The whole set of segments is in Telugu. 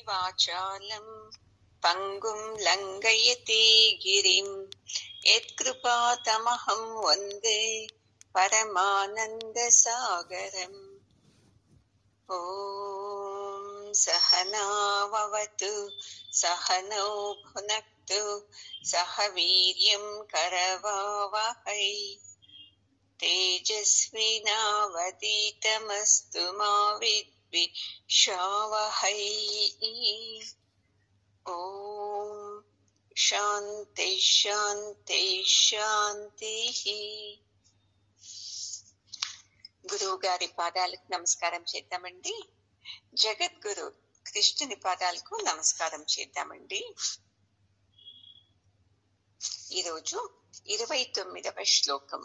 వాచాలం పంగుం లంఘయతే గిరిం యత్కృపాతమహం వందే పరమానంద సాగరం. ఓం సహనావవతు సహనౌ భునక్తు సహ వీర్యం కరవావహై తేజస్వినావధీతమస్తు మా విద్విషావహై. ఓం శాంతి శాంతి శాంతి. గురువు గారి పాదాలకు నమస్కారం చేద్దామండి. జగద్గురు కృష్ణుని పాదాలకు నమస్కారం చేద్దామండి. ఈరోజు 29వ శ్లోకం.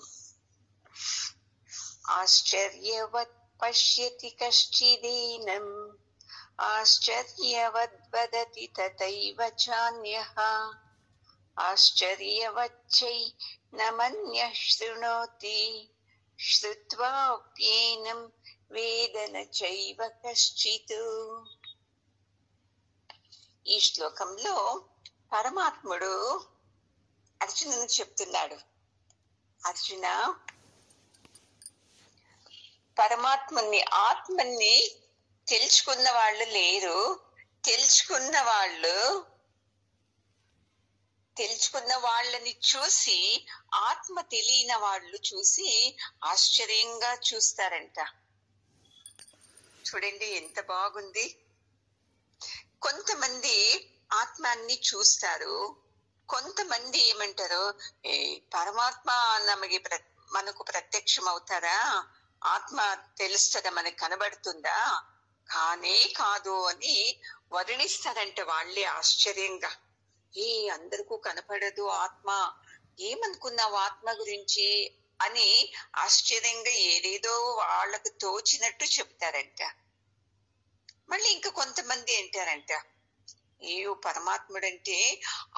ఆశ్చర్యవత్ పశ్యతి కశ్చిదేనం ఆశ్చర్యవద్వదతి తథైవ చాన్యః ఆశ్చర్యవచ్చైనమన్యః శృణోతి శ్రుత్వాప్యేనం వేద న చైవ కశ్చిత్. ఈ శ్లోకంలో పరమాత్ముడు అర్జునుని చెప్తున్నాడు, అర్జున, పరమాత్మని ఆత్మని తెలుసుకున్న వాళ్ళు లేరు. తెలుసుకున్న వాళ్ళని చూసి ఆత్మ తెలియని వాళ్ళు చూసి ఆశ్చర్యంగా చూస్తారంట. చూడండి ఎంత బాగుంది. కొంతమంది ఆత్మాన్ని చూస్తారు, కొంతమంది ఏమంటారు, పరమాత్మ మనకు ప్రత్యక్షం అవుతారా, ఆత్మ తెలుస్తుందా, మనకు కనబడుతుందా, కానే కాదు అని వర్ణిస్తారంట వాళ్ళే ఆశ్చర్యంగా. అందరికీ కనపడదు ఆత్మ, ఏమనుకున్నావు ఆత్మ గురించి అని ఆశ్చర్యంగా ఏదేదో వాళ్ళకు తోచినట్టు చెప్తారంట. మళ్ళీ ఇంకా కొంతమంది అంటారంట, పరమాత్ముడంటే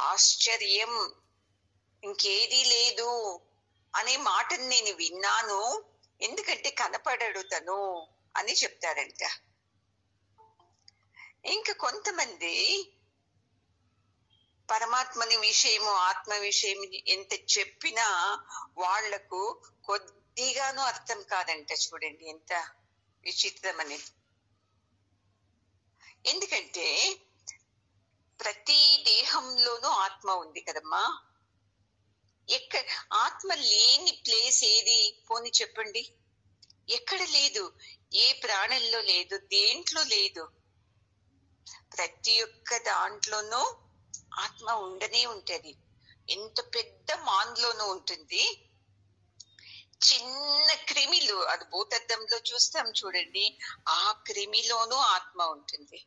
ఆశ్చర్యం, ఇంకేదీ లేదు అనే మాటను నేను విన్నాను, ఎందుకంటే కనపడడు తను అని చెప్తారంట. ఇంకా కొంతమంది పరమాత్మని విషయము ఆత్మ విషయం ఎంత చెప్పినా వాళ్లకు కొద్దిగానూ అర్థం కాదంట. చూడండి ఎంత విచిత్రమని. ఎందుకంటే ప్రతి దేహంలోనూ ఆత్మ ఉంది కదమ్మా. ఆత్మ లేని ప్లేస్ ఏది పోని చెప్పండి, ఎక్కడ లేదు, ఏ ప్రాణంలో లేదు, దేంట్లో లేదు. ప్రతి ఒక్క దాంట్లోనూ ఆత్మ ఉండనే ఉంటది. ఎంత పెద్ద మాన్లోనూ ఉంటుంది. చిన్న క్రిమిలు, అది భూతద్దంలో చూస్తాం చూడండి, ఆ క్రిమిలోనూ ఆత్మ ఉంటుంది.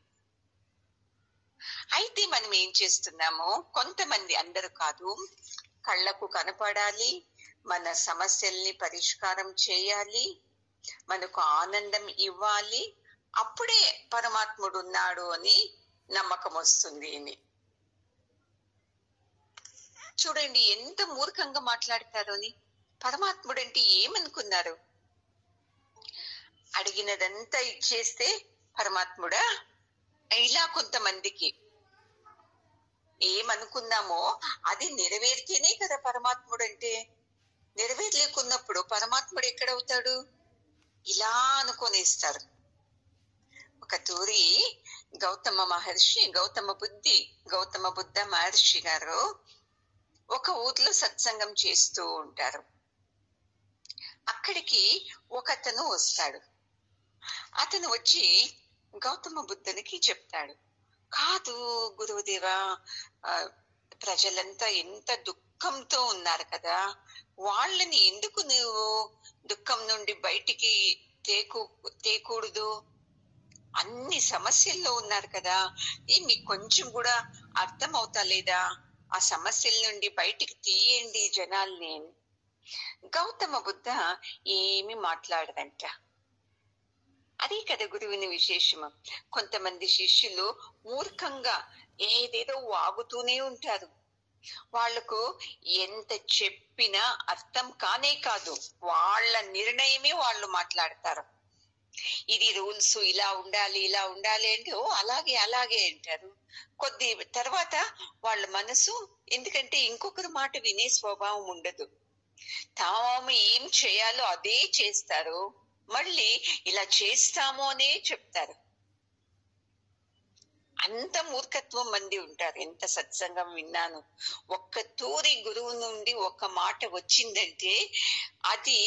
అయితే మనం ఏం చేస్తున్నాము, కొంతమంది, అందరూ కాదు, కళ్ళకు కనపడాలి, మన సమస్యల్ని పరిష్కారం చేయాలి, మనకు ఆనందం ఇవ్వాలి, అప్పుడే పరమాత్ముడు ఉన్నాడు అని నమ్మకం వస్తుంది అని. చూడండి ఎంత మూర్ఖంగా మాట్లాడతారు అని. పరమాత్ముడు అంటే ఏమనుకున్నారు? అడిగినదంతా ఇచ్చేస్తే పరమాత్ముడా? ఇలా కొంతమందికి ఏమనుకున్నామో అది నెరవేరితేనే కదా పరమాత్ముడు అంటే. నెరవేర్లేకున్నప్పుడు పరమాత్ముడు ఎక్కడవుతాడు? ఇలా అనుకొనేస్తారు. ఒక తూరి గౌతమ బుద్ధ మహర్షి గారు ఒక ఊర్లో సత్సంగం చేస్తూ ఉంటారు. అక్కడికి ఒకతను వస్తాడు. అతను వచ్చి గౌతమ బుద్ధునికి చెప్తాడు, కాదు గురువుదేవా, ప్రజలంతా ఎంత దుఃఖంతో ఉన్నారు కదా, వాళ్ళని ఎందుకు నువ్వు దుఃఖం నుండి బయటికి తేకూడదు? అన్ని సమస్యల్లో ఉన్నారు కదా, మీకు కొంచెం కూడా అర్థం అవుతా లేదా? ఆ సమస్యల నుండి బయటికి తీయండి జనాల్ని. గౌతమ బుద్ధ ఏమి మాట్లాడదంట. అదే కదా గురువుని విశేషము. కొంతమంది శిష్యులు మూర్ఖంగా ఏదేదో వాగుతూనే ఉంటారు. వాళ్లకు ఎంత చెప్పినా అర్థం కానే కాదు, వాళ్ళ నిర్ణయమే వాళ్ళు మాట్లాడతారు. ఇది రూల్స్, ఇలా ఉండాలి ఇలా ఉండాలి అంటే ఓ అలాగే అలాగే అంటారు. కొద్ది తర్వాత వాళ్ళ మనసు, ఎందుకంటే ఇంకొకరి మాట వినే స్వభావం ఉండదు, తాము ఏం చేయాలో అదే చేస్తారు. మళ్ళీ ఇలా చేస్తాము అనే చెప్తారు. అంత మూర్ఖత్వం మంది ఉంటారు. ఎంత సత్సంగం విన్నాను, ఒక్క తూరి గురువు నుండి ఒక మాట వచ్చిందంటే అది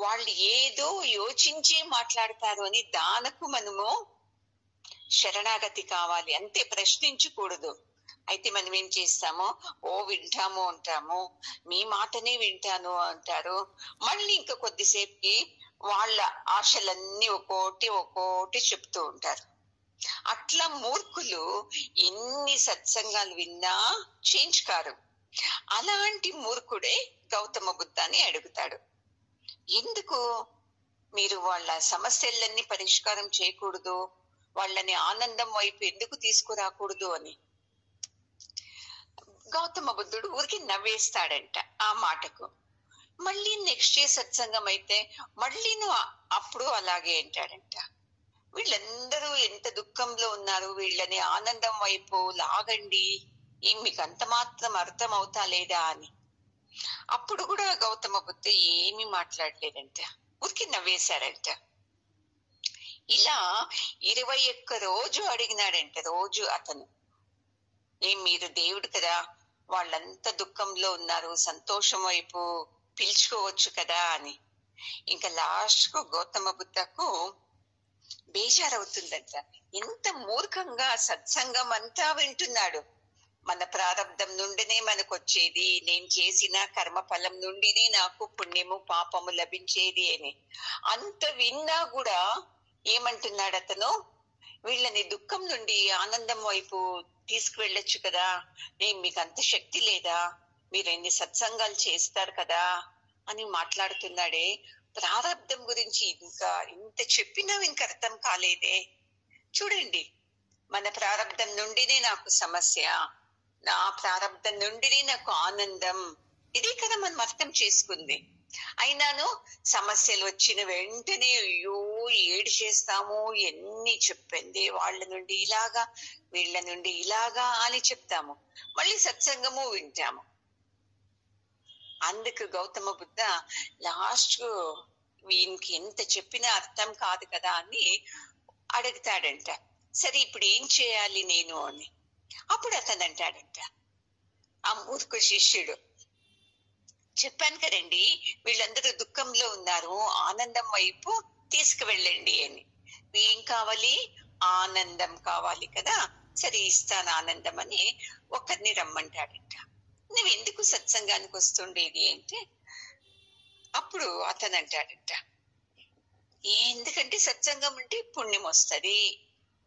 వాళ్ళు ఏదో యోచించి మాట్లాడతారు అని దానకు మనము శరణాగతి కావాలి, అంతే, ప్రశ్నించకూడదు. అయితే మనం ఏం చేస్తామో, ఓ వింటాము అంటాము, మీ మాటనే వింటాను అంటారు. మళ్ళీ ఇంకా కొద్దిసేపుకి వాళ్ళ ఆశలన్నీ ఒక్కోటి చెప్తూ ఉంటారు. అట్లా మూర్ఖులు ఎన్ని సత్సంగాలు విన్నా చేంజ్ కారు. అలాంటి మూర్ఖుడే గౌతమ బుద్ధాన్ని అడుగుతాడు, ఎందుకు మీరు వాళ్ళ సమస్యలన్నీ పరిష్కారం చేయకూడదు, వాళ్ళని ఆనందం వైపు ఎందుకు తీసుకురాకూడదు అని. గౌతమ బుద్ధుడు ఊరికి నవ్వేస్తాడంట ఆ మాటకు. మళ్ళీ నెక్స్ట్ డే సత్సంగం అయితే మళ్ళీ నువ్వు అప్పుడు అలాగే అంటాడంట. వీళ్ళందరూ ఎంత దుఃఖంలో ఉన్నారు, వీళ్ళని ఆనందం వైపు లాగండి, ఏం మీకు అంత మాత్రం అర్థం అవుతా లేదా అని. అప్పుడు కూడా గౌతమ బుద్ధ ఏమీ మాట్లాడలేదంట, ఊరికి నవ్వేశారంట. ఇలా 21 రోజు అడిగినాడంట. రోజు అతను, ఏం మీరు దేవుడు కదా, వాళ్ళంతా దుఃఖంలో ఉన్నారు, సంతోషం వైపు పిలుచుకోవచ్చు కదా అని. ఇంకా లాస్ట్ కు గౌతమ బుద్ధకు బేజారవుతుందంట. ఎంత మూర్ఖంగా సత్సంగం అంతా వింటున్నాడు, మన ప్రారంధం నుండినే మనకు వచ్చేది, నేను చేసిన కర్మ ఫలం నుండినే నాకు పుణ్యము పాపము లభించేది అని అంత విన్నా కూడా ఏమంటున్నాడు అతను, వీళ్ళని దుఃఖం నుండి ఆనందం వైపు తీసుకువెళ్ళొచ్చు కదా, మీకు అంత శక్తి లేదా, మీరు ఎన్ని సత్సంగాలు చేస్తారు కదా అని మాట్లాడుతున్నాడే. ప్రారంధం గురించి ఇంకా ఇంత చెప్పినా ఇంక అర్థం కాలేదే. చూడండి, మన ప్రారంధం నుండినే నాకు సమస్య, నా ప్రారంధం నుండినే నాకు ఆనందం, ఇదే కదా మనం అర్థం చేసుకుంది. అయినాను సమస్యలు వచ్చిన వెంటనే అయ్యో ఏడు చేస్తాము, ఎన్ని చెప్పింది, వాళ్ళ నుండి ఇలాగా వీళ్ళ నుండి ఇలాగా అని చెప్తాము, మళ్ళీ సత్సంగము వింటాము. అందుకు గౌతమ బుద్ధ లాస్ట్ వీనికి ఎంత చెప్పినా అర్థం కాదు కదా అని అడుగుతాడంట. సరే ఇప్పుడు ఏం చేయాలి నేను అని. అప్పుడు అతను అంటాడంట, ఆ మూర్ఖ శిష్యుడు, చెప్పాను కదండి వీళ్ళందరూ దుఃఖంలో ఉన్నారు, ఆనందం వైపు తీసుకువెళ్ళండి అని. ఏం కావాలి, ఆనందం కావాలి కదా, సరే ఇస్తాను ఆనందం అని ఒకరిని రమ్మంటాడంట. నువ్వు ఎందుకు సత్సంగానికి వస్తుండేది అంటే అప్పుడు అతను అంటాడంట, ఎందుకంటే సత్సంగం అంటే పుణ్యం వస్తుంది,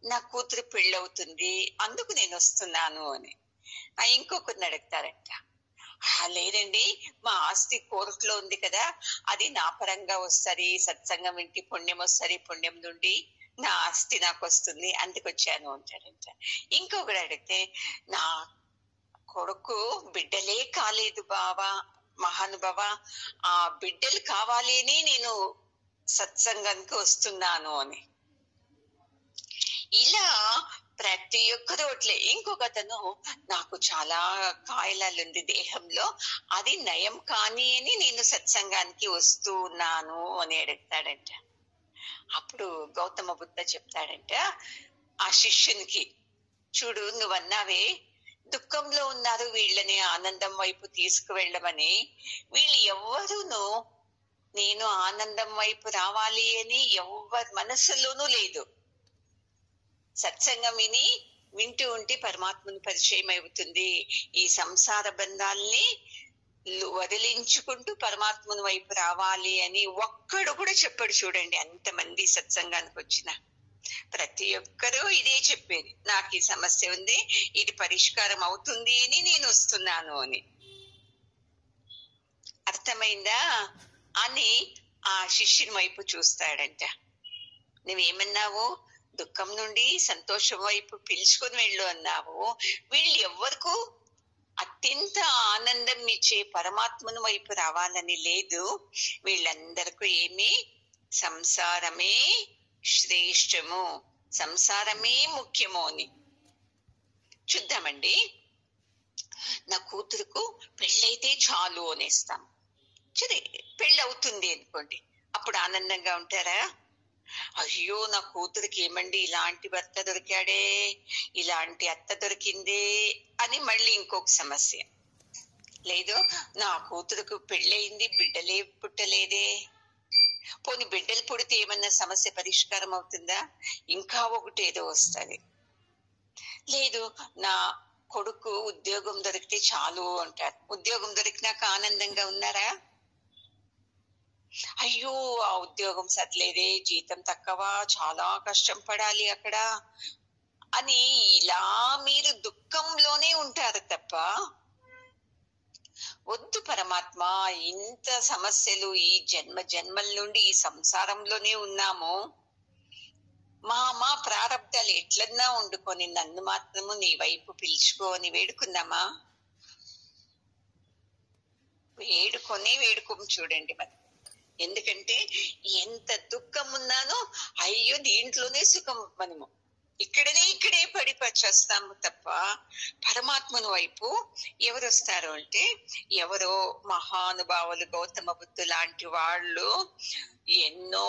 నా కూతురు పెళ్ళవుతుంది, అందుకు నేను వస్తున్నాను అని. ఇంకొకరిని అడుగుతారంట, లేదండి మా ఆస్తి కోర్టులో ఉంది కదా, అది నా పరంగా వస్తుంది, సత్సంగం ఇంటి పుణ్యం వస్తుంది, పుణ్యం నుండి నా ఆస్తి నాకు వస్తుంది, అందుకు వచ్చాను అంటాడంట. ఇంకొకడు అడిగితే, నా కొడుకు బిడ్డలే కాలేదు బావా మహానుభావ, ఆ బిడ్డలు కావాలి అని నేను సత్సంగానికి వస్తున్నాను అని. ఇలా ప్రతి ఒక్కరు అట్లే. ఇంకొక అతను, నాకు చాలా కాయలాలుంది దేహంలో, అది నయం కాని అని నేను సత్సంగానికి వస్తూ ఉన్నాను అని అడుగుతాడంట. అప్పుడు గౌతమ బుద్ధ చెప్తాడంట ఆ శిష్యునికి, చూడు నువ్వన్నావే దుఃఖంలో ఉన్నారు వీళ్ళని ఆనందం వైపు తీసుకువెళ్ళమని, వీళ్ళు ఎవ్వరూను నేను ఆనందం వైపు రావాలి అని ఎవ్వరి మనస్సులోనూ లేదు. సత్సంగం వింటూ ఉంటే పరమాత్మను పరిచయం అవుతుంది, ఈ సంసార బంధాల్ని వదిలించుకుంటూ పరమాత్మను వైపు రావాలి అని ఒక్కడు కూడా చెప్పాడు. చూడండి, అంతమంది సత్సంగానికి వచ్చిన ప్రతి ఒక్కరూ ఇదే చెప్పేది, నాకు ఈ సమస్య ఉంది, ఇది పరిష్కారం అవుతుంది అని నేను వస్తున్నాను అని. అర్థమైందా అని ఆ శిష్యుని వైపు చూస్తాడంట. నువ్వేమన్నావు, దుఃఖం నుండి సంతోషం వైపు పిలుచుకొని వెళ్ళు అన్నావు, వీళ్ళు ఎవ్వరకు అత్యంత ఆనందం ఇచ్చే పరమాత్మను వైపు రావాలని లేదు, వీళ్ళందరికీ ఏమి సంసారమే శ్రేష్టము, సంసారమే ముఖ్యము అని. చూద్దామండి. నా కూతురుకు పెళ్ళైతే చాలు అనేస్తాం. సరే, పెళ్ళి అవుతుంది అనుకోండి, అప్పుడు ఆనందంగా ఉంటారా? అయ్యో, నా కూతురికి ఏమండి ఇలాంటి భర్త దొరికాడే, ఇలాంటి అత్త దొరికిందే అని మళ్ళీ ఇంకొక సమస్య. లేదు, నా కూతురుకు పెళ్ళయింది, బిడ్డలే పుట్టలేదే. పోని బిడ్డలు పుడితే ఏమన్నా సమస్య పరిష్కారం అవుతుందా? ఇంకా ఒకటి ఏదో వస్తుంది. లేదు, నా కొడుకు ఉద్యోగం దొరికితే చాలు అంటారు. ఉద్యోగం దొరికినాక ఆనందంగా ఉన్నారా? అయ్యో, ఆ ఉద్యోగం సర్లేదే, జీతం తక్కువ, చాలా కష్టం పడాలి అక్కడ అని ఇలా మీరు దుఃఖంలోనే ఉంటారు తప్ప, వద్దు పరమాత్మ, ఇంత సమస్యలు ఈ జన్మల నుండి ఈ సంసారంలోనే ఉన్నాము, మా ప్రారంధాలు ఎట్లన్నా వండుకొని నన్ను మాత్రము నీ వైపు పిలుచుకో అని వేడుకుందామా? వేడుకోము చూడండి మరి. ఎందుకంటే ఎంత దుఃఖం ఉన్నానో, అయ్యో దీంట్లోనే సుఖం, మనము ఇక్కడే పడి చేస్తాము తప్ప పరమాత్మను వైపు ఎవరు వస్తారు అంటే, ఎవరో మహానుభావులు, గౌతమ బుద్ధు లాంటి వాళ్ళు ఎన్నో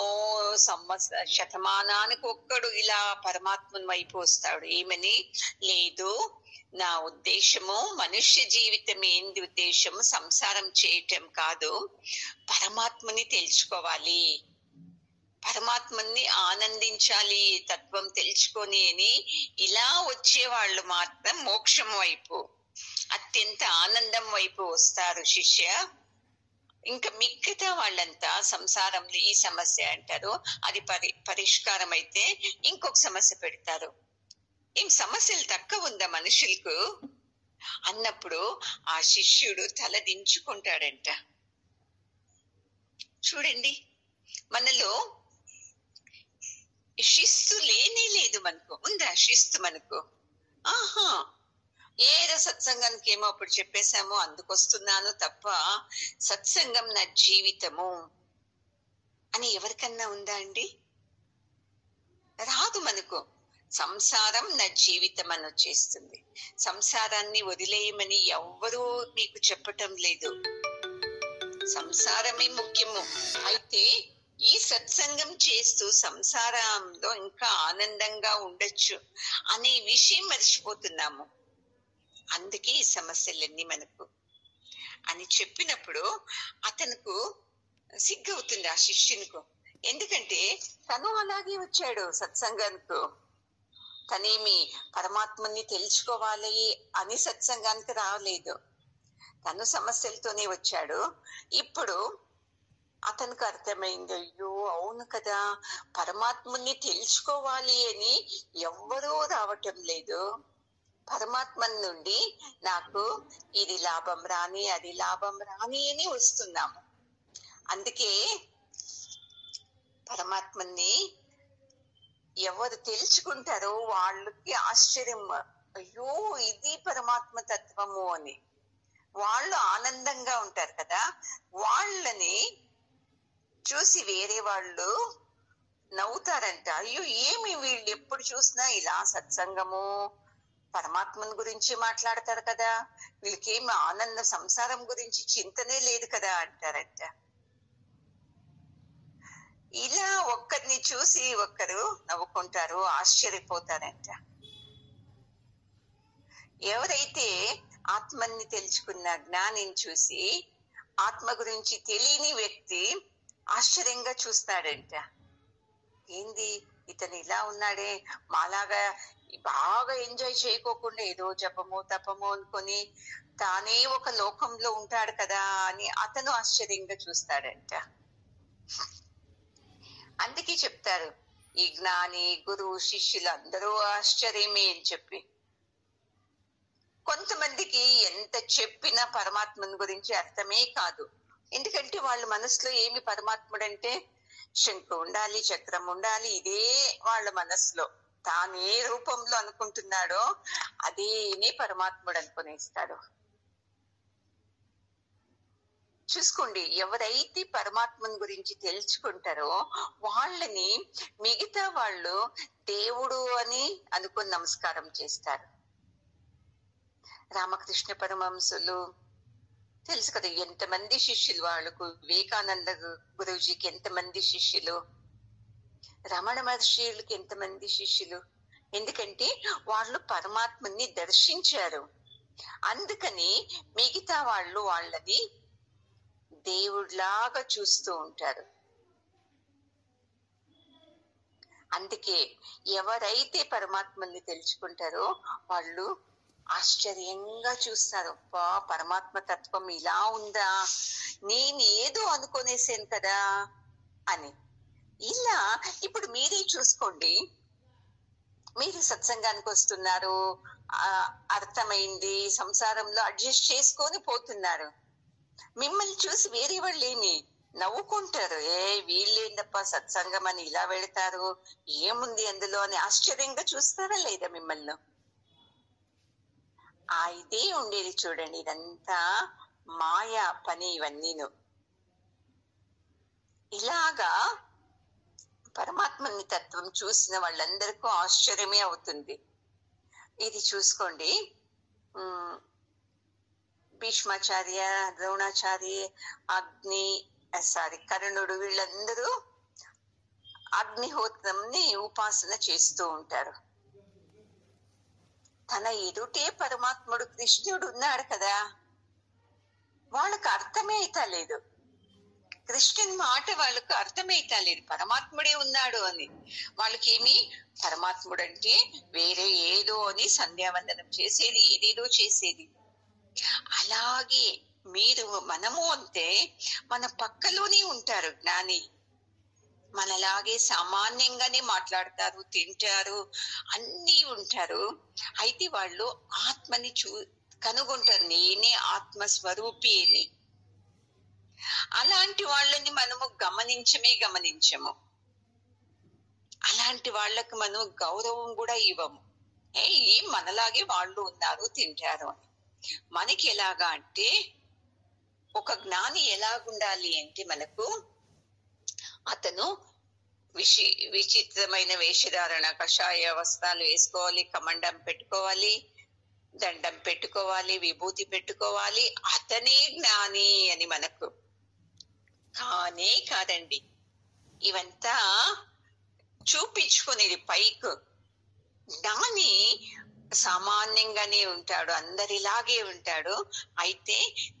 శతమానానికి ఒక్కడు ఇలా పరమాత్మను వైపు వస్తాడు. ఏమని? లేదు, నా ఉద్దేశము మనుష్య జీవితం ఏంది ఉద్దేశం? సంసారం చేయటం కాదు, పరమాత్మని తెలుసుకోవాలి, పరమాత్మని ఆనందించాలి, తత్వం తెలుసుకొని అని ఇలా వచ్చే వాళ్ళు మాత్రం మోక్షం వైపు, అత్యంత ఆనందం వైపు వస్తారు శిష్య. ఇంకా మిగతా వాళ్ళంతా సంసారంలో ఈ సమస్య అంటారు, అది పరిష్కారం అయితే ఇంకొక సమస్య పెడతారు. ఏం సమస్యలు తక్కువ ఉందా మనుషులకు అన్నప్పుడు ఆ శిష్యుడు తల దించుకుంటాడంట. చూడండి, మనలో శిస్తు లేనే లేదు. మనకు ఉందా శిస్తు? మనకు ఆహా, ఏదో సత్సంగానికి ఏమో అప్పుడు చెప్పేశాము అందుకొస్తున్నాను తప్ప సత్సంగం నా జీవితము అని ఎవరికన్నా ఉందా అండి? రాదు మనకు. సంసారం నా జీవితం అని వచ్చేస్తుంది. సంసారాన్ని వదిలేయమని ఎవ్వరూ మీకు చెప్పటం లేదు. సంసారమే ముఖ్యము. అయితే ఈ సత్సంగం చేస్తూ సంసారంలో ఇంకా ఆనందంగా ఉండొచ్చు అనే విషయం మర్చిపోతున్నాము. అందుకే ఈ సమస్యలన్నీ మనకు అని చెప్పినప్పుడు అతనుకు సిగ్గవుతుంది ఆ శిష్యునికు. ఎందుకంటే తను అలాగే వచ్చాడు సత్సంగానికి. తనేమి పరమాత్మని తెలుసుకోవాలి అని సత్సంగానికి రాలేదు, తను సమస్యలతోనే వచ్చాడు. ఇప్పుడు అతనికి అర్థమైంది, అయ్యో అవును కదా, పరమాత్మని తెలుసుకోవాలి అని ఎవ్వరూ రావటం లేదు. పరమాత్మ నుండి నాకు ఇది లాభం రాని, అది లాభం రాని అని వస్తున్నాము. అందుకే పరమాత్మని ఎవరు తెలుసుకుంటారో వాళ్ళకి ఆశ్చర్యం, అయ్యో ఇది పరమాత్మ తత్వము అని. వాళ్ళు ఆనందంగా ఉంటారు కదా, వాళ్ళని చూసి వేరే వాళ్ళు నవ్వుతారంట. అయ్యో ఏమి వీళ్ళు ఎప్పుడు చూసినా ఇలా సత్సంగము పరమాత్మని గురించి మాట్లాడతారు కదా, వీళ్ళకేమి ఆనంద సంసారం గురించి చింతనే లేదు కదా అంటారంట. ఇలా ఒక్కరిని చూసి ఒక్కరు నవ్వుకుంటారు, ఆశ్చర్యపోతారంట. ఎవరైతే ఆత్మని తెలుసుకున్న జ్ఞానిని చూసి ఆత్మ గురించి తెలియని వ్యక్తి ఆశ్చర్యంగా చూస్తాడంట. ఏంది ఇతను ఇలా ఉన్నాడే, మాలాగా బాగా ఎంజాయ్ చేయకోకుండా ఏదో జపమో తపమో అనుకొని తానే ఒక లోకంలో ఉంటాడు కదా అని అతను ఆశ్చర్యంగా చూస్తాడంట. అందుకే చెప్తారు ఈ జ్ఞాని గురువు శిష్యులు అందరూ ఆశ్చర్యమే అని చెప్పి. కొంతమందికి ఎంత చెప్పినా పరమాత్మని గురించి అర్థమే కాదు. ఎందుకంటే వాళ్ళ మనసులో ఏమి పరమాత్ముడంటే శంకు ఉండాలి, చక్రం ఉండాలి, ఇదే వాళ్ళ మనసులో. తాను ఏ రూపంలో అనుకుంటున్నాడో అదేనే పరమాత్ముడు అనుకునేస్తాడు. చూసుకోండి, ఎవరైతే పరమాత్మని గురించి తెలుసుకుంటారో వాళ్ళని మిగతా వాళ్ళు దేవుడు అని అనుకుని నమస్కారం చేస్తారు. రామకృష్ణ పరమహంసులు తెలుసు కదా, ఎంతమంది శిష్యులు వాళ్ళకు. వివేకానంద గురూజీకి ఎంతమంది శిష్యులు, రమణ మహర్షులకి ఎంతమంది శిష్యులు. ఎందుకంటే వాళ్ళు పరమాత్మని దర్శించారు. అందుకని మిగతా వాళ్ళు వాళ్ళని దేవుడిలాగా చూస్తూ ఉంటారు. అందుకే ఎవరైతే పరమాత్మని తెలుసుకుంటారో వాళ్ళు ఆశ్చర్యంగా చూస్తారు. అబ్బా, పరమాత్మ తత్వం ఇలా ఉందా, నేను ఏదో అనుకునేసాను కదా అని. ఇలా ఇప్పుడు మీరే చూసుకోండి, మీరు సత్సంగానికి వస్తున్నారు, అర్థమైంది, సంసారంలో అడ్జస్ట్ చేసుకొని పోతున్నారు. మిమ్మల్ని చూసి వేరే వాళ్ళు ఏమి నవ్వుకుంటారు, వీళ్ళేందప్ప సత్సంగం అని ఇలా వెళతారు, ఏముంది అందులో అని ఆశ్చర్యంగా చూస్తారా లేదా మిమ్మల్ని? ఇదే ఉండేది చూడండి. ఇదంతా మాయా పని ఇవన్నీను. ఇలాగా పరమాత్మని తత్వం చూసిన వాళ్ళందరికీ ఆశ్చర్యమే అవుతుంది. ఇది చూసుకోండి, భీష్మాచార్య, ద్రోణాచార్య, కర్ణుడు, వీళ్ళందరూ అగ్నిహోత్రంని ఉపాసన చేస్తూ ఉంటారు. తన ఎదుటే పరమాత్ముడు కృష్ణుడు ఉన్నాడు కదా, వాళ్ళకు అర్థమైతలేదు. కృష్ణుని మాట వాళ్ళకు అర్థమైతలేదు, పరమాత్ముడే ఉన్నాడు అని. వాళ్ళకేమి పరమాత్ముడు అంటే వేరే ఏదో అని సంధ్యావందనం చేసేది, ఏదేదో చేసేది. అలాగే మనము అంతే, మన పక్కలోనే ఉంటారు జ్ఞాని. మనలాగే సామాన్యంగానే మాట్లాడతారు, తింటారు, అన్నీ ఉంటారు. అయితే వాళ్ళు ఆత్మని కనుగొంటారు, నేనే ఆత్మస్వరూపిని. అలాంటి వాళ్ళని మనము గమనించము. అలాంటి వాళ్ళకి మనం గౌరవం కూడా ఇవ్వము. మనలాగే వాళ్ళు ఉన్నారు, తింటారు అని. మనకి ఎలాగా అంటే, ఒక జ్ఞాని ఎలాగుండాలి అంటే, మనకు అతను విచిత్రమైన వేషధారణ, కషాయ వస్త్రాలు వేసుకోవాలి, కమండం పెట్టుకోవాలి, దండం పెట్టుకోవాలి, విభూతి పెట్టుకోవాలి, అతనే జ్ఞాని అని మనకు. కాదండి, ఇవంతా చూపించుకునేది పైకి. జ్ఞాని సామాన్యంగానే ఉంటాడు, అందరిలాగే ఉంటాడు. అయితే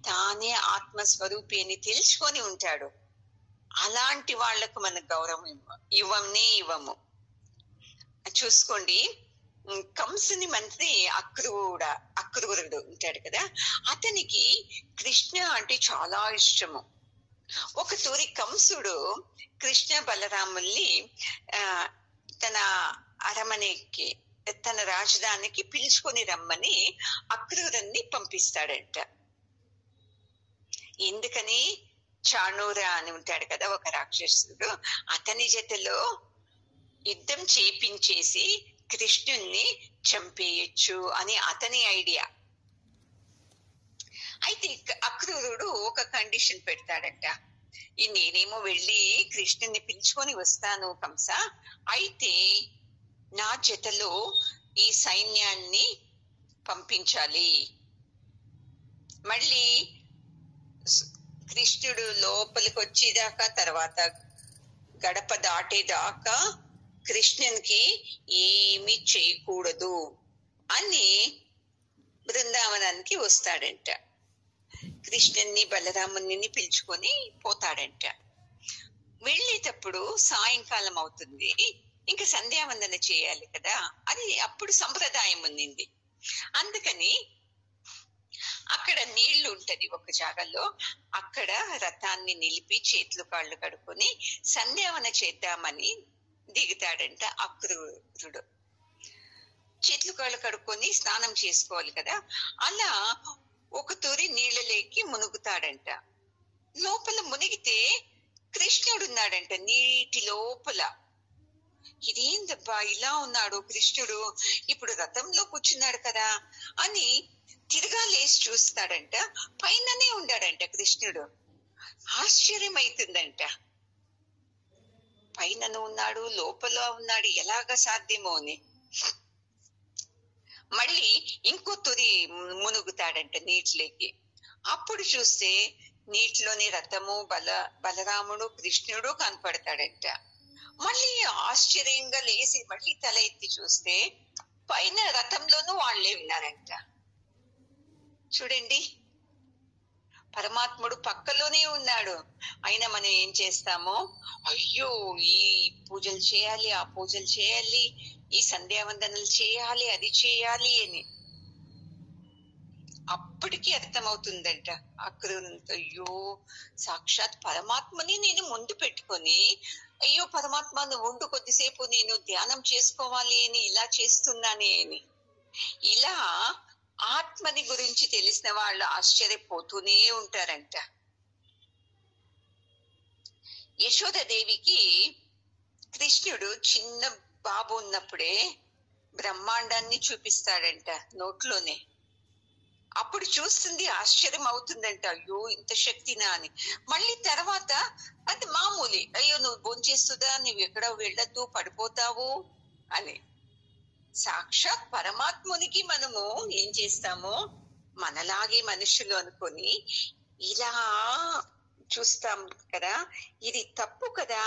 తానే ఆత్మస్వరూపి అని తెలుసుకొని ఉంటాడు. అలాంటి వాళ్లకు మన గౌరవం ఇవ్వము. చూసుకోండి, కంసుని మంత్రి అక్రూరుడు ఉంటాడు కదా, అతనికి కృష్ణ అంటే చాలా ఇష్టము. ఒక తూరి కంసుడు కృష్ణ బలరాముల్ని తన అరమనేకి, తన రాజధానికి పిలుచుకొని రమ్మని అక్రూరుని పంపిస్తాడంట. ఎందుకని? చాణూర అని ఉంటాడు కదా ఒక రాక్షసుడు, అతని జతలో యుద్ధం చేపించేసి కృష్ణుణ్ణి చంపేయచ్చు అని అతని ఐడియా. అయితే అక్రూరుడు ఒక కండిషన్ పెడతాడంట, నేనేమో వెళ్ళి కృష్ణుని పిలుచుకొని వస్తాను కంస, అయితే నా జతలో ఈ సైన్యాన్ని పంపించాలి. మళ్ళీ కృష్ణుడు లోపలికి వచ్చేదాకా, తర్వాత గడప దాటేదాకా కృష్ణునికి ఏమి చేయకూడదు అని బృందావనానికి వస్తాడంట. కృష్ణుని బలరాముని పిలుచుకొని పోతాడంట. వెళ్ళేటప్పుడు సాయంకాలం అవుతుంది, ఇంకా సంధ్యావందన చేయాలి కదా, అది అప్పుడు సంప్రదాయం ఉన్నింది. అందుకని అక్కడ నీళ్లు ఉంటది ఒక జాగాలో, అక్కడ రథాన్ని నిలిపి చేతులు కాళ్ళు కడుక్కొని సంధ్యావన చేద్దామని దిగుతాడంట అక్రూరుడు. చేతులు కాళ్ళు కడుక్కొని స్నానం చేసుకోవాలి కదా, అలా ఒక తూరి నీళ్ళలోకి మునుగుతాడంట. లోపల మునిగితే కృష్ణుడు ఉన్నాడంట నీటి లోపల. ఇదేందబ్బా ఇలా ఉన్నాడు కృష్ణుడు, ఇప్పుడు రథంలో కూర్చున్నాడు కదా అని తిరగా లేచి చూస్తాడంట. పైననే ఉండాడంట కృష్ణుడు. ఆశ్చర్యం అవుతుందంట. పైన ఉన్నాడు, లోపల ఉన్నాడు, ఎలాగ సాధ్యమో అని. మళ్ళీ ఇంకో తొరి మునుగుతాడంట నీటిలోకి. అప్పుడు చూస్తే నీటిలోని రథము, బలరాముడు, కృష్ణుడు కనపడతాడంట. మళ్ళీ ఆశ్చర్యంగా లేచి మళ్ళీ తల ఎత్తి చూస్తే పైన రథంలోనూ వాళ్లే ఉన్నారంట. చూడండి, పరమాత్ముడు పక్కలోనే ఉన్నాడు. అయినా మనం ఏం చేస్తామో, అయ్యో ఈ పూజలు చేయాలి, ఆ పూజలు చేయాలి, ఈ సంధ్యావందనలు చేయాలి, అది చేయాలి అని. అప్పటికి అర్థమవుతుందంట అక్రూరంతో, అయ్యో సాక్షాత్ పరమాత్మని నేను ముందు పెట్టుకొని, అయ్యో పరమాత్మ నువ్వు ఉండు, కొద్దిసేపు నేను ధ్యానం చేసుకోవాలి అని ఇలా చేస్తున్నానే అని. ఇలా ఆత్మని గురించి తెలిసిన వాళ్ళు ఆశ్చర్యపోతూనే ఉంటారంట. యశోదాదేవికి కృష్ణుడు చిన్న బాబు ఉన్నప్పుడే బ్రహ్మాండాన్ని చూపిస్తాడంట నోట్లోనే. అప్పుడు చూస్తుంది, ఆశ్చర్యం అవుతుందంట, అయ్యో ఇంత శక్తినా అని. మళ్ళీ తర్వాత అది మామూలు, అయ్యో నువ్వు భోంచేస్తుందా, నువ్వు ఎక్కడ వెళ్ళద్దు, పడిపోతావు అని. సాక్షాత్ పరమాత్మునికి మనము ఏం చేస్తామో మనలాగే మనుషులు అనుకొని ఇలా చూస్తాం కదా. ఇది తప్పు కదా,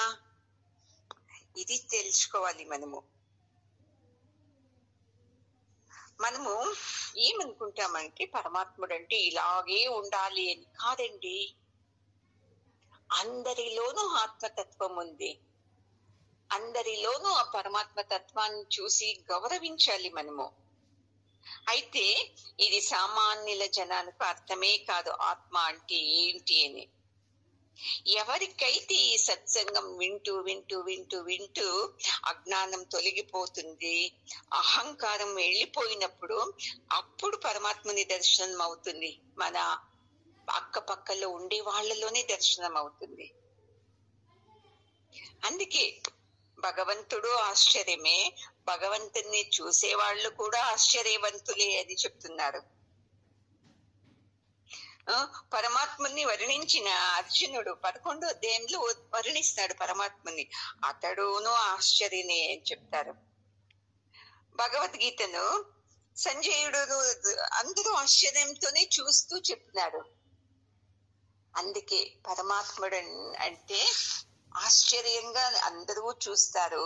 ఇది తెలుసుకోవాలి. మనము ఏమనుకుంటామంటే పరమాత్ముడు అంటే ఇలాగే ఉండాలి అని. కాదండి, అందరిలోనూ ఆత్మతత్వం ఉంది. అందరిలోనూ ఆ పరమాత్మ తత్వాన్ని చూసి గౌరవించాలి మనము. అయితే ఇది సామాన్యుల జనానికి అర్థమే కాదు ఆత్మ అంటే ఏంటి అని. ఎవరికైతే ఈ సత్సంగం వింటూ వింటూ వింటూ వింటూ అజ్ఞానం తొలగిపోతుంది, అహంకారం వెళ్ళిపోయినప్పుడు అప్పుడు పరమాత్మని దర్శనం అవుతుంది. మన అక్కపక్కలో ఉండే వాళ్ళలోనే దర్శనం అవుతుంది. అందుకే భగవంతుడు ఆశ్చర్యమే, భగవంతుని చూసే వాళ్ళు కూడా ఆశ్చర్యవంతులే అని చెప్తున్నారు. పరమాత్మని వర్ణించిన అర్జునుడు 11వ అధ్యాయంలో వర్ణిస్తాడు పరమాత్మని. అతడును ఆశ్చర్యనే అని చెప్తారు. భగవద్గీతను సంజయుడు అందరూ ఆశ్చర్యంతోనే చూస్తూ చెప్తున్నారు. అందుకే పరమాత్ముడు అంటే ఆశ్చర్యంగా అందరూ చూస్తారు.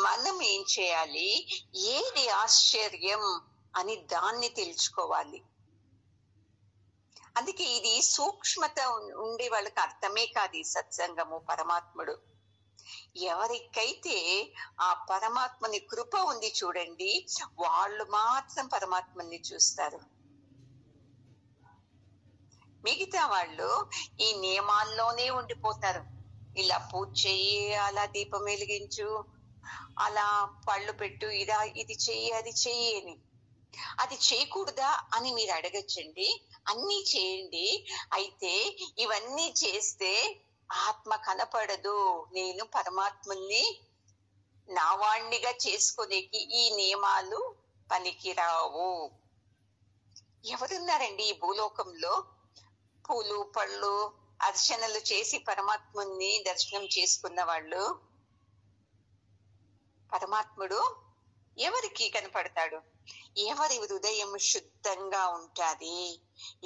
మనం ఏం చేయాలి, ఏది ఆశ్చర్యం అని దాన్ని తెలుసుకోవాలి. అందుకే ఇది సూక్ష్మత ఉండే వాళ్ళకి అర్థమే కాదు ఈ సత్సంగము. పరమాత్ముడు ఎవరికైతే ఆ పరమాత్మని కృప ఉంది చూడండి, వాళ్ళు మాత్రం పరమాత్మని చూస్తారు. మిగతా వాళ్ళు ఈ నియమాల్లోనే ఉండిపోతారు. ఇలా పూజ చెయ్యి, అలా దీపం వెలిగించు, అలా పళ్ళు పెట్టు, ఇది చెయ్యి, అది చెయ్యి అని. అది చేయకూడదా అని మీరు అడగచ్చండి. అన్నీ చేయండి. అయితే ఇవన్నీ చేస్తే ఆత్మ కనపడదు. నేను పరమాత్మని నా వాణ్ణిగా చేసుకునేకి ఈ నియమాలు పనికిరావు. ఎవరున్నారండి ఈ భూలోకంలో పూలు పళ్ళు అర్చనలు చేసి పరమాత్ముని దర్శనం చేసుకున్న వాళ్ళు? పరమాత్ముడు ఎవరికి కనపడతాడు? ఎవరి హృదయం శుద్ధంగా ఉంటాది,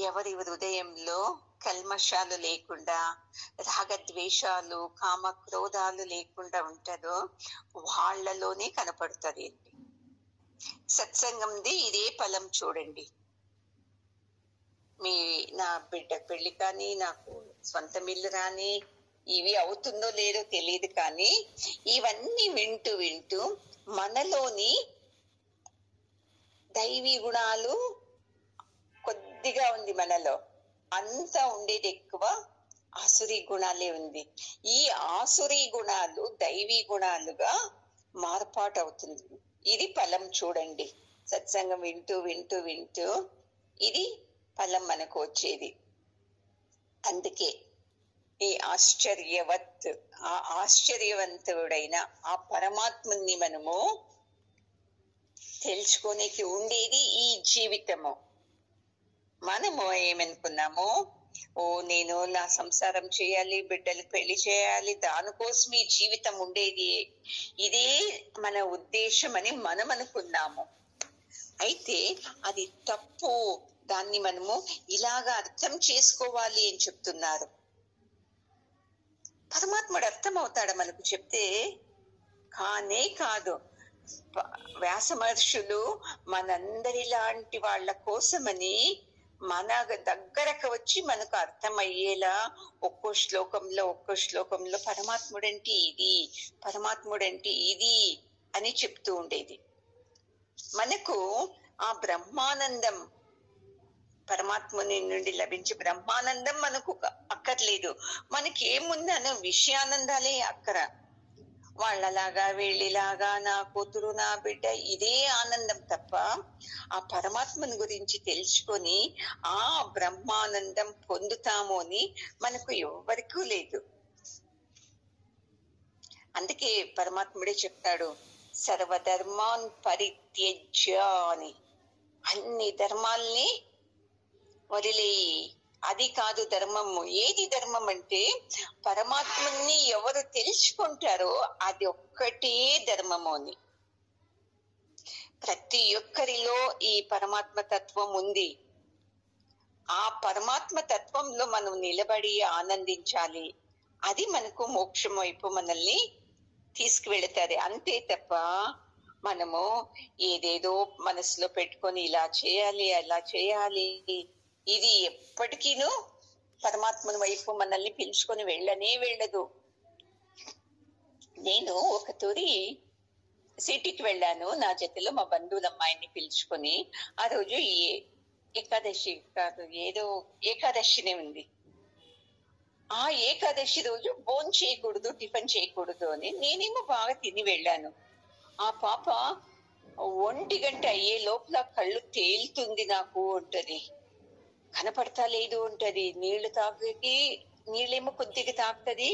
ఎవరి హృదయంలో కల్మషాలు లేకుండా, రాగద్వేషాలు కామ క్రోధాలు లేకుండా ఉంటుందో వాళ్ళలోనే కనపడుతుంది. సత్సంగంది ఇదే ఫలం చూడండి. నా బిడ్డ పెళ్లి కానీ, నాకు స్వంత మిల్లు రాని, ఇవి అవుతుందో లేదో తెలియదు, కానీ ఇవన్నీ వింటూ వింటూ మనలోని దైవీ గుణాలు కొద్దిగా ఉంది. మనలో అంతా ఉండేది ఎక్కువ ఆసురీ గుణాలే ఉంది. ఈ ఆసురీ గుణాలు దైవీ గుణాలుగా మార్పాటు అవుతుంది. ఇది ఫలం చూడండి. సత్సంగం వింటూ వింటూ వింటూ ఇది ఫలం మనకు వచ్చేది. అందుకే ఈ ఆశ్చర్యవంతుడైన ఆ పరమాత్మని మనము తెలుసుకోనికి ఉండేది ఈ జీవితము. మనము ఏమనుకున్నాము, నేను నా సంసారం చేయాలి, బిడ్డలకు పెళ్లి చేయాలి, దానికోసం ఈ జీవితం ఉండేది, ఇదే మన ఉద్దేశం అని మనం అనుకున్నాము. అయితే అది తప్పు. దాన్ని మనము ఇలాగా అర్థం చేసుకోవాలి అని చెప్తున్నారు. పరమాత్ముడు అర్థం అవుతాడు మనకు చెప్తే? కానే కాదు. వ్యాస మహర్షులు మనందరిలాంటి వాళ్ళ కోసమని మన దగ్గరకు వచ్చి మనకు అర్థమయ్యేలా ఒక్కో శ్లోకంలో పరమాత్ముడంటే ఇది, పరమాత్ముడంటే ఇది అని చెప్తూ ఉండేది. మనకు ఆ బ్రహ్మానందం, పరమాత్ముని నుండి లభించే బ్రహ్మానందం మనకు అక్కర్లేదు. మనకి ఏముందనో విషయానందాలే అక్కర. వాళ్ళలాగా వీళ్ళలాగా, నా కూతురు నా బిడ్డ, ఇదే ఆనందం తప్ప ఆ పరమాత్మని గురించి తెలుసుకొని ఆ బ్రహ్మానందం పొందుతాము అని మనకు ఎవ్వరికీ లేదు. అందుకే పరమాత్ముడే చెప్తాడు, సర్వధర్మాన్ పరిత్యజ్య అని. అన్ని ధర్మాల్ని వదిలేయి. అది కాదు ధర్మము. ఏది ధర్మం అంటే పరమాత్మని ఎవరు తెలుసుకుంటారో అది ఒక్కటే ధర్మము అని. ప్రతి ఒక్కరిలో ఈ పరమాత్మ తత్వం ఉంది. ఆ పరమాత్మ తత్వంలో మనం నిలబడి ఆనందించాలి. అది మనకు మోక్షం వైపు మనల్ని తీసుకువెళతాది. అంతే తప్ప మనము ఏదేదో మనసులో పెట్టుకొని ఇలా చేయాలి అలా చేయాలి, ఇది ఎప్పటికీను పరమాత్మని వైపు మనల్ని పిలుచుకొని వెళ్ళదు. నేను ఒక తూరి సిటీకి వెళ్ళాను నా జతలో మా బంధువుల అమ్మాయిని పిలుచుకొని. ఆ రోజు ఏకాదశి కాదు, ఏదో ఏకాదశినే ఉంది. ఆ ఏకాదశి రోజు భోజనం చేయకూడదు, టిఫిన్ చేయకూడదు అని నేనేమో బాగా తిని వెళ్ళాను. ఆ పాప 1 గంట అయ్యే లోపల కళ్ళు తేలుతుంది నాకు ఉంటది, కనపడతా లేదు ఉంటది. నీళ్ళేమో కొద్దిగా తాగుతుంది,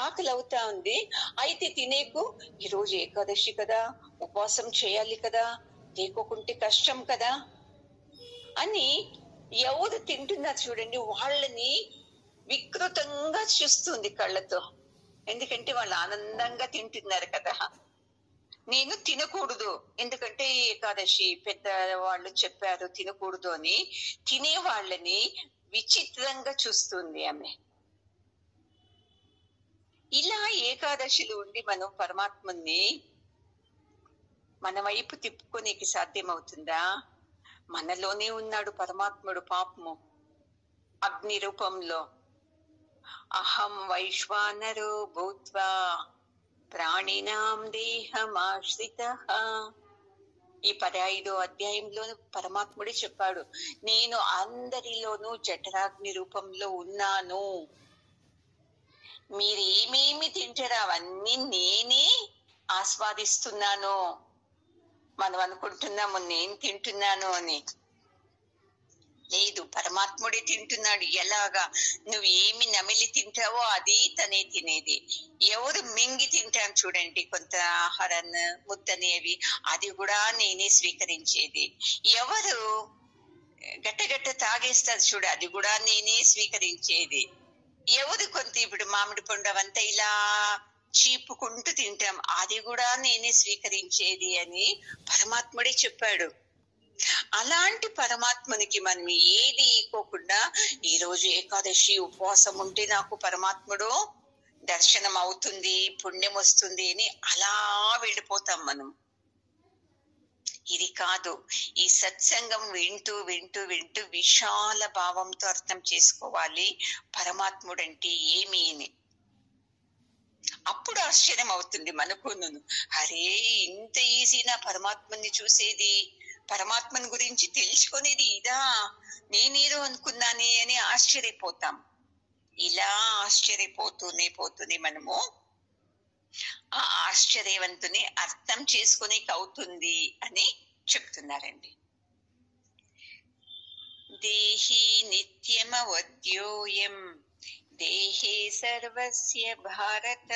ఆకలి అవుతా ఉంది. అయితే తినేకు ఈరోజు ఏకాదశి కదా, ఉపవాసం చేయాలి కదా, లేకోకుంటే కష్టం కదా అని ఎవరు తింటున్నారు చూడండి వాళ్ళని వికృతంగా చూస్తుంది కళ్ళతో. ఎందుకంటే వాళ్ళు ఆనందంగా తింటున్నారు కదా. నేను తినకూడదు, ఎందుకంటే ఏకాదశి పెద్ద వాళ్ళు చెప్పారు తినకూడదు అని. తినే వాళ్ళని విచిత్రంగా చూస్తుంది ఆమె. ఇలా ఏకాదశిలో ఉండి మనం పరమాత్మని మన వైపు తిప్పుకోనేకి సాధ్యమవుతుందా? మనలోనే ఉన్నాడు పరమాత్ముడు. పాపము అగ్ని రూపంలో అహం వైశ్వానరో భూత్వా ప్రాణినాం దేహమాశ్రితః. ఈ 15వ అధ్యాయంలో పరమాత్ముడే చెప్పాడు, నేను అందరిలోనూ జఠరాగ్ని రూపంలో ఉన్నాను. మీరేమేమి తింటారో అవన్నీ నేనే ఆస్వాదిస్తున్నాను. మనం అనుకుంటున్నాము నేను తింటున్నాను అని. లేదు, పరమాత్ముడే తింటున్నాడు. ఎలాగా? నువ్వేమి నమిలి తింటావో అది తనే తినేది. ఎవరు మింగి తింటాను చూడండి కొంత ఆహారాన్ని, ముద్దనేవి, అది కూడా నేనే స్వీకరించేది. ఎవరు గట్టగట్ట తాగేస్తారు చూడు, అది కూడా నేనే స్వీకరించేది. ఎవరు కొంత ఇప్పుడు మామిడి పండు అవంతా ఇలా చీపుకుంటూ తింటాం, అది కూడా నేనే స్వీకరించేది అని పరమాత్ముడే చెప్పాడు. అలాంటి పరమాత్మునికి మనం ఏది ఇవ్వకుండా ఈ రోజు ఏకాదశి ఉపవాసం ఉంటే నాకు పరమాత్ముడు దర్శనం అవుతుంది, పుణ్యం వస్తుంది అని అలా వెళ్ళిపోతాం మనం. ఇది కాదు. ఈ సత్సంగం వింటూ వింటూ వింటూ విశాల భావంతో అర్థం చేసుకోవాలి పరమాత్ముడు అంటే ఏమి అని. అప్పుడు ఆశ్చర్యం అవుతుంది మనకును. అరే, ఇంత ఈజీనా పరమాత్మని చూసేది, పరమాత్మని గురించి తెలుసుకునేది ఇదా, నేనేదో అనుకున్నానే అని ఆశ్చర్యపోతాం. ఇలా ఆశ్చర్యపోతూనే మనము ఆ ఆశ్చర్యవంతుని అర్థం చేసుకునే అవుతుంది అని చెప్తున్నారండి. దేహి నిత్యమవద్యోయం దేహే సర్వస్య భారత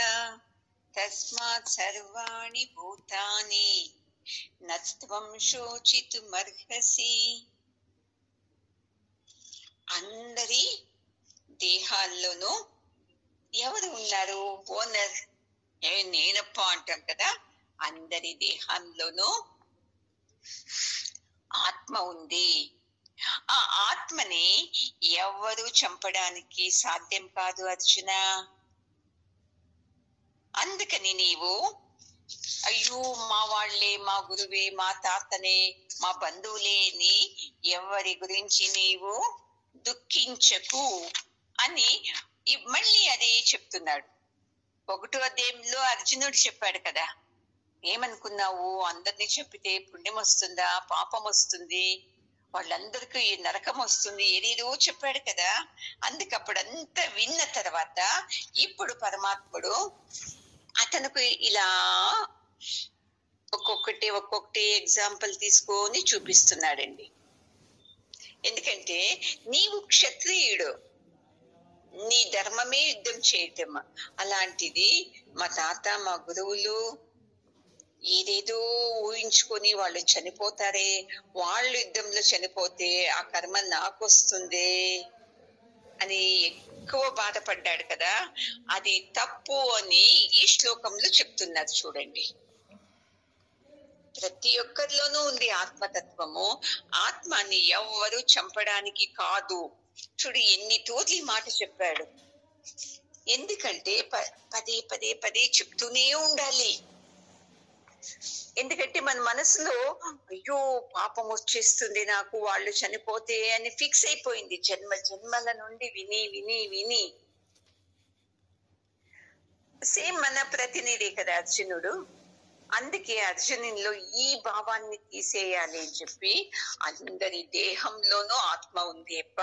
తస్మాత్ సర్వాణి భూతాని నత్వం శోచితుమర్హసి. అందరి దేహాల్లోనూ ఎవరు ఉన్నారు? ఓనర్. నేనప్ప అంటాం కదా. అందరి దేహంలోనూ ఆత్మ ఉంది. ఆ ఆత్మని ఎవరు చంపడానికి సాధ్యం కాదు అర్జున. అందుకని నీవు అయ్యో మా వాళ్ళే, మా గురువే, మా తాతనే, మా బంధువులే అని ఎవరి గురించి నీవు దుఃఖించకు అని మళ్ళీ అదే చెప్తున్నాడు. 1వ అధ్యాయంలో అర్జునుడు చెప్పాడు కదా, ఏమనుకున్నావు అందరినీ చెప్పితే పుణ్యం వస్తుందా, పాపం వస్తుంది, వాళ్ళందరికీ నరకం వస్తుంది, ఏదేదో చెప్పాడు కదా. అందుకప్పుడంతా విన్న తర్వాత ఇప్పుడు పరమాత్ముడు అతనికి ఇలా ఒక్కొక్కటి ఎగ్జాంపుల్ తీసుకొని చూపిస్తున్నాడండి. ఎందుకంటే నీవు క్షత్రియుడు, నీ ధర్మమే యుద్ధం చేయటం. అలాంటిది మా తాత, మా గురువులు ఏదేదో ఊహించుకొని వాళ్ళు చనిపోతారే, వాళ్ళు యుద్ధంలో చనిపోతే ఆ కర్మ నాకు వస్తుంది అని ఎక్కువ బాధపడ్డాడు కదా. అది తప్పు అని ఈ శ్లోకంలో చెప్తున్నారు. చూడండి, ప్రతి ఒక్కరిలోనూ ఉంది ఆత్మతత్వము. ఆత్మని ఎవ్వరూ చంపడానికి కాదు. చూడు ఎన్ని తోటి మాట చెప్పాడు. ఎందుకంటే పదే చెప్తూనే ఉండాలి. ఎందుకంటే మన మనసులో అయ్యో పాపం వచ్చేస్తుంది నాకు వాళ్ళు చనిపోతే అని ఫిక్స్ అయిపోయింది జన్మల నుండి విని విని విని. సేమ్ మన ప్రతినిధి కదా అర్జునుడు. అందుకే అర్జునులో ఈ భావాన్ని తీసేయాలి అని చెప్పి అందరి దేహంలోనూ ఆత్మ ఉంది అప్ప.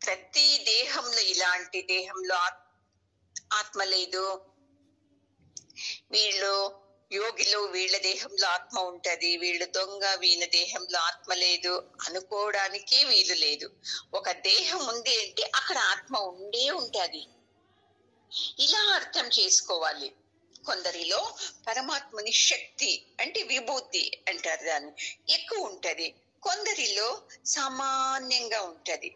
ప్రతి దేహంలో, ఇలాంటి దేహంలో ఆత్మ లేదు. వీళ్ళు యోగిలో వీళ్ళ దేహంలో ఆత్మ ఉంటది, వీళ్ళు దొంగ వీళ్ళ దేహంలో ఆత్మ లేదు అనుకోవడానికి వీలు లేదు. ఒక దేహం ఉంది అంటే అక్కడ ఆత్మ ఉండే ఉంటది. ఇలా అర్థం చేసుకోవాలి. కొందరిలో పరమాత్మని శక్తి అంటే విభూతి అంటారు, దాన్ని ఎక్కువ ఉంటది. కొందరిలో సామాన్యంగా ఉంటది.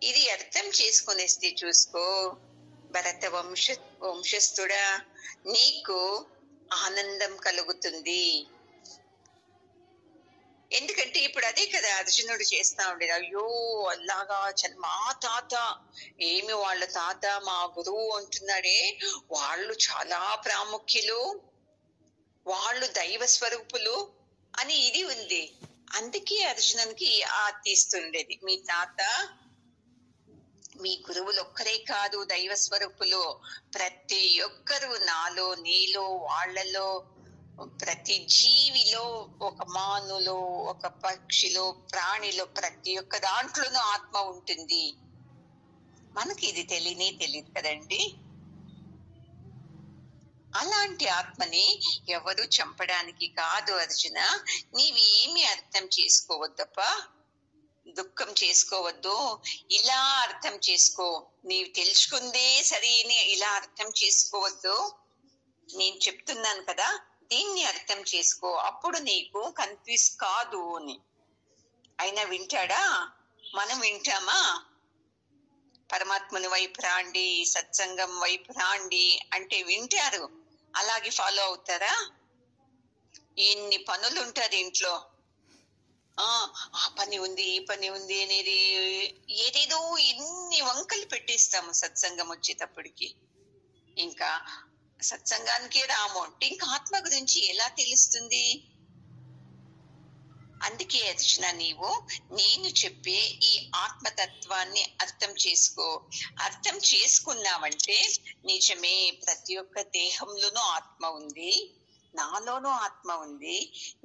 ఇది అర్థం చేసుకునేస్తే చూసుకో భరత వంశస్థుడా, నీకు ఆనందం కలుగుతుంది. ఎందుకంటే ఇప్పుడు అదే కదా అర్జునుడు చేస్తా ఉండేది. అయ్యో అలాగా మా తాత, ఏమి వాళ్ళ తాత మా గురువు అంటున్నాడే, వాళ్ళు చాలా ప్రాముఖ్యులు, వాళ్ళు దైవ స్వరూపులు అని ఇది ఉంది. అందుకే అర్జునునికి తీస్తుండేది. మీ తాత, మీ గురువులు ఒక్కరే కాదు దైవ స్వరూపులు, ప్రతి ఒక్కరు నాలో, నీలో, వాళ్లలో, ప్రతి జీవిలో, ఒక మానులో, ఒక పక్షిలో, ప్రాణిలో, ప్రతి ఒక్క దాంట్లోనూ ఆత్మ ఉంటుంది. మనకి ఇది తెలియదు కదండి. అలాంటి ఆత్మని ఎవరు చంపడానికి కాదు అర్జున. నీవేమి అర్థం చేసుకోవద్దప్ప, దుఃఖం చేసుకోవద్దు. ఇలా అర్థం చేసుకో, నీవు తెలుసుకుందే సరి అని ఇలా అర్థం చేసుకోవద్దు. నేను చెప్తున్నాను కదా, దీన్ని అర్థం చేసుకో, అప్పుడు నీకు కన్ఫ్యూజ్ కాదు అని. అయినా వింటాడా? మనం వింటామా? పరమాత్మని వైపు రాండి, సత్సంగం వైపు రాండి అంటే వింటారు. అలాగే ఫాలో అవుతారా? ఎన్ని పనులు ఉంటారు ఇంట్లో. ఆ పని ఉంది, ఈ పని ఉంది అనేది ఏదేదో ఎన్ని వంకలు పెట్టిస్తాము సత్సంగం వచ్చేటప్పటికి. ఇంకా సత్సంగానికే రాము అంటే ఇంకా ఆత్మ గురించి ఎలా తెలుస్తుంది? అందుకే అర్జున, నీవు నేను చెప్పే ఈ ఆత్మతత్వాన్ని అర్థం చేసుకో. అర్థం చేసుకున్నావంటే నిజమే, ప్రతి ఒక్క దేహంలోనూ ఆత్మ ఉంది, నాలోనూ ఆత్మ ఉంది.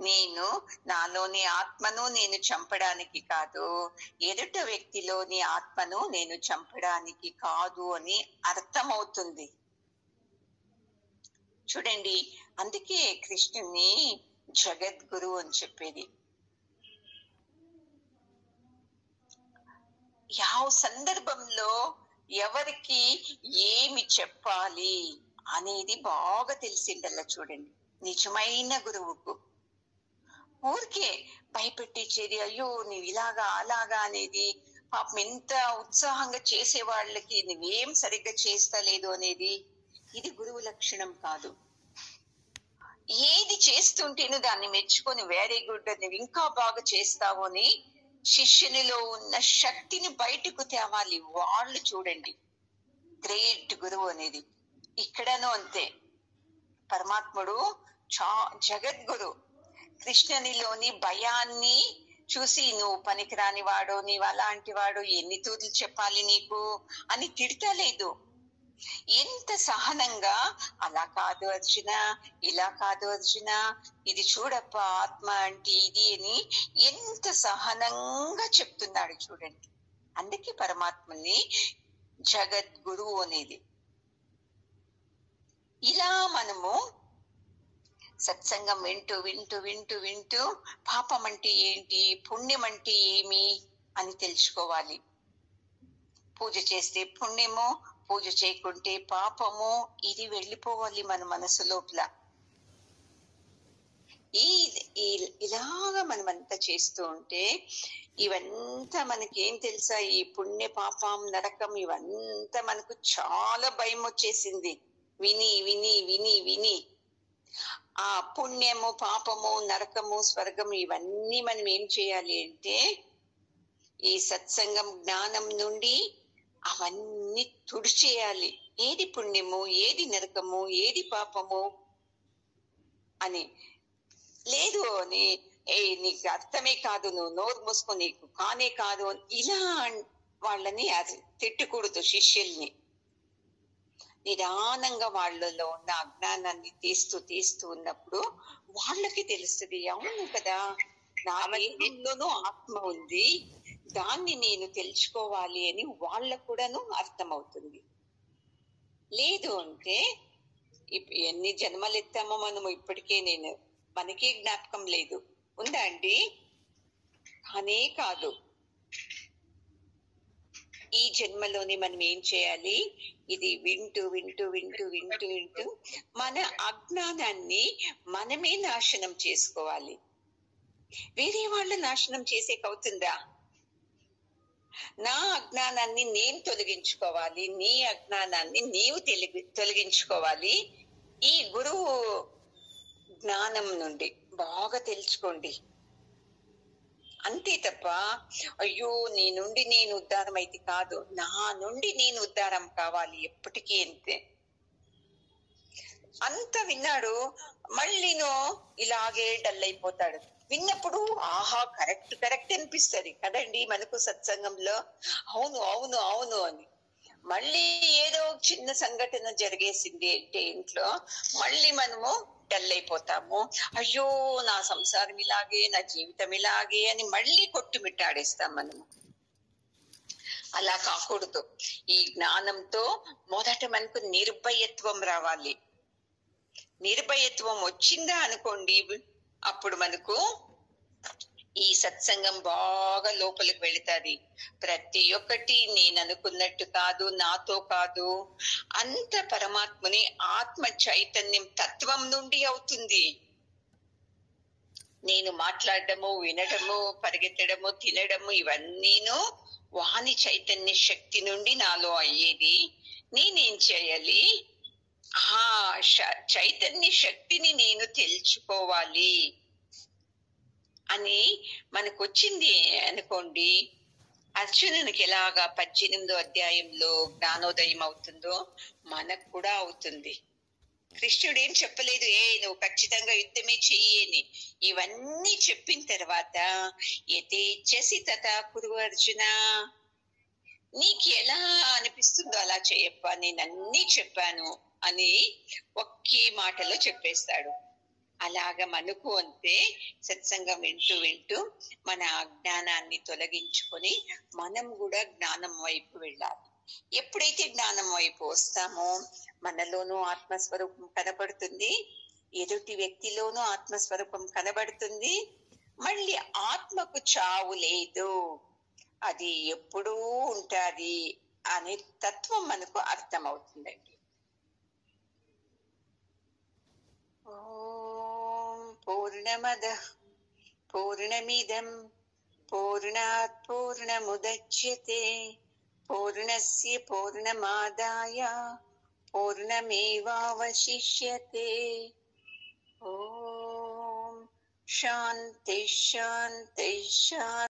నేను నాలోని ఆత్మను నేను చంపడానికి కాదు, ఎదుట వ్యక్తిలోని ఆత్మను నేను చంపడానికి కాదు అని అర్థమవుతుంది. చూడండి, అందుకే కృష్ణుని జగద్గురు అని చెప్పేది. ಯಾವ సందర్భంలో ఎవరికి ఏమి చెప్పాలి అనేది బాగా తెలిసిందల్లా. చూడండి, నిజమైన గురువుకు ఊరికే భయపెట్టించేది, అయ్యో నీవు ఇలాగా అలాగా అనేది పాపం ఎంత ఉత్సాహంగా చేసే వాళ్ళకి నువ్వేం సరిగ్గా చేస్తలేదు అనేది ఇది గురువు లక్షణం కాదు. ఏది చేస్తుంటేను దాన్ని మెచ్చుకొని వెరీ గుడ్, నువ్వు ఇంకా బాగా చేస్తావు అని శిష్యునిలో ఉన్న శక్తిని బయటకు తేవాలి. వాళ్ళు చూడండి గ్రేట్ గురువు అనేది. ఇక్కడను అంతే, పరమాత్ముడు జగద్గురు కృష్ణునిలోని భయాన్ని చూసి నువ్వు పనికిరాని వాడు, నీవు అలాంటి వాడు, ఎన్ని తూర్లు చెప్పాలి నీకు అని తిడతలేదు. ఎంత సహనంగా, అలా కాదు అర్జున, ఇలా కాదు అర్జున, ఇది చూడప్ప ఆత్మ అంటే ఇది అని ఎంత సహనంగా చెప్తున్నాడు చూడండి. అందుకే పరమాత్మని జగద్గురువు అనేది. ఇలా మనము సత్సంగం వింటూ వింటూ వింటూ వింటూ పాపం అంటే ఏంటి, పుణ్యం అంటే ఏమి అని తెలుసుకోవాలి. పూజ చేస్తే పుణ్యము, పూజ చేయకుంటే పాపము, ఇది వెళ్ళిపోవాలి మన మనసు లోపల. ఇలాగా మనమంతా చేస్తూ ఉంటే ఇవంతా మనకేం తెలుసా, ఈ పుణ్య పాపం నరకం ఇవంతా మనకు చాలా భయం వచ్చేసింది విని విని విని విని. ఆ పుణ్యము పాపము నరకము స్వర్గము ఇవన్నీ మనం ఏం చేయాలి అంటే ఈ సత్సంగం జ్ఞానం నుండి అవన్నీ తుడిచేయాలి. ఏది పుణ్యము, ఏది నరకము, ఏది పాపము అని లేదు అని, నీకు అర్థమే కాదు, నువ్వు నోరు మూసుకో, నీకు కానే కాదు ఇలా వాళ్ళని తిట్టకూడదు. శిష్యుల్ని నిదానంగా వాళ్ళలో ఉన్న అజ్ఞానాన్ని తీస్తూ తీస్తూ ఉన్నప్పుడు వాళ్ళకి తెలుస్తుంది, అవును కదా నా దేహంలోనూ ఆత్మ ఉంది, దాన్ని నేను తెలుసుకోవాలి అని వాళ్ళకు కూడాను అర్థమవుతుంది. లేదు అంటే ఎన్ని జన్మలు ఎత్తామో మనము ఇప్పటికే మనకే జ్ఞాపకం లేదు. ఉందా అండి? కానే కాదు. ఈ జన్మలోనే మనం ఏం చేయాలి, ఇది వింటూ వింటూ వింటూ వింటూ వింటూ మన అజ్ఞానాన్ని మనమే నాశనం చేసుకోవాలి. వేరే వాళ్ళ నాశనం చేసేకవుతుందా? నా అజ్ఞానాన్ని నేను తొలగించుకోవాలి, నీ అజ్ఞానాన్ని నీవు తొలగించుకోవాలి. ఈ గురువు జ్ఞానం నుండి బాగా తెలుసుకోండి. అంతే తప్ప అయ్యో నీ నుండి నేను ఉద్ధారం అయితే కాదు, నా నుండి నేను ఉద్ధారం కావాలి. ఎప్పటికీ అంతే. అంత విన్నాడు, మళ్ళీను ఇలాగే డల్ అయిపోతాడు. విన్నప్పుడు ఆహా కరెక్ట్ కరెక్ట్ అనిపిస్తుంది కదండి మనకు సత్సంగంలో, అవును అవును అవును అని. మళ్ళీ ఏదో చిన్న సంఘటన జరిగేసింది అంటే ఇంట్లో, మళ్ళీ మనము డల్ అయిపోతాము. అయ్యో నా సంసారం ఇలాగే, నా జీవితం ఇలాగే అని మళ్ళీ కొట్టుమిట్టాడేస్తాం మనము. అలా కాకూడదు. ఈ జ్ఞానంతో మొదట మనకు నిర్భయత్వం రావాలి. నిర్భయత్వం వచ్చిందా అనుకోండి, అప్పుడు మనకు ఈ సత్సంగం బాగా లోపలికి వెళుతుంది. ప్రతి ఒక్కటి నేను అనుకున్నట్టు కాదు, నాతో కాదు, అంత పరమాత్మని ఆత్మ చైతన్యం తత్వం నుండి అవుతుంది. నేను మాట్లాడటము, వినడము, పరిగెత్తడము, తినడము ఇవన్నీను వాణి చైతన్య శక్తి నుండి నాలో అయ్యేది. నేనేం చేయాలి, ఆ చైతన్య శక్తిని నేను తెలుసుకోవాలి అని మనకు వచ్చింది అనుకోండి. అర్జునునికి ఎలాగా 18వ అధ్యాయంలో జ్ఞానోదయం అవుతుందో మనకు కూడా అవుతుంది. కృష్ణుడు ఏం చెప్పలేదు, నువ్వు ఖచ్చితంగా యుద్ధమే చెయ్యి అని. ఇవన్నీ చెప్పిన తర్వాత యథేచ్ఛసి తథా కురు అర్జున, నీకు ఎలా అనిపిస్తుందో అలా చేయప్ప, నేను అన్నీ చెప్పాను అని ఒకే మాటలో చెప్పేస్తాడు. అలాగా మనకు అంతే, సత్సంగం వింటూ వింటూ మన అజ్ఞానాన్ని తొలగించుకొని మనం కూడా జ్ఞానం వైపు వెళ్ళాలి. ఎప్పుడైతే జ్ఞానం వైపు వస్తామో మనలోనూ ఆత్మస్వరూపం కనబడుతుంది, ఎదుటి వ్యక్తిలోనూ ఆత్మస్వరూపం కనబడుతుంది. మళ్ళీ ఆత్మకు చావు లేదు, అది ఎప్పుడూ ఉంటాది అనే తత్వం మనకు అర్థమవుతుందండి. ఓం పూర్ణమదః పూర్ణమిదం పూర్ణాత్ పూర్ణముదచ్యతే పూర్ణస్య పూర్ణమాదాయ పూర్ణమేవావశిష్యతే. ఓం శాంతి శాంతి శాంతి.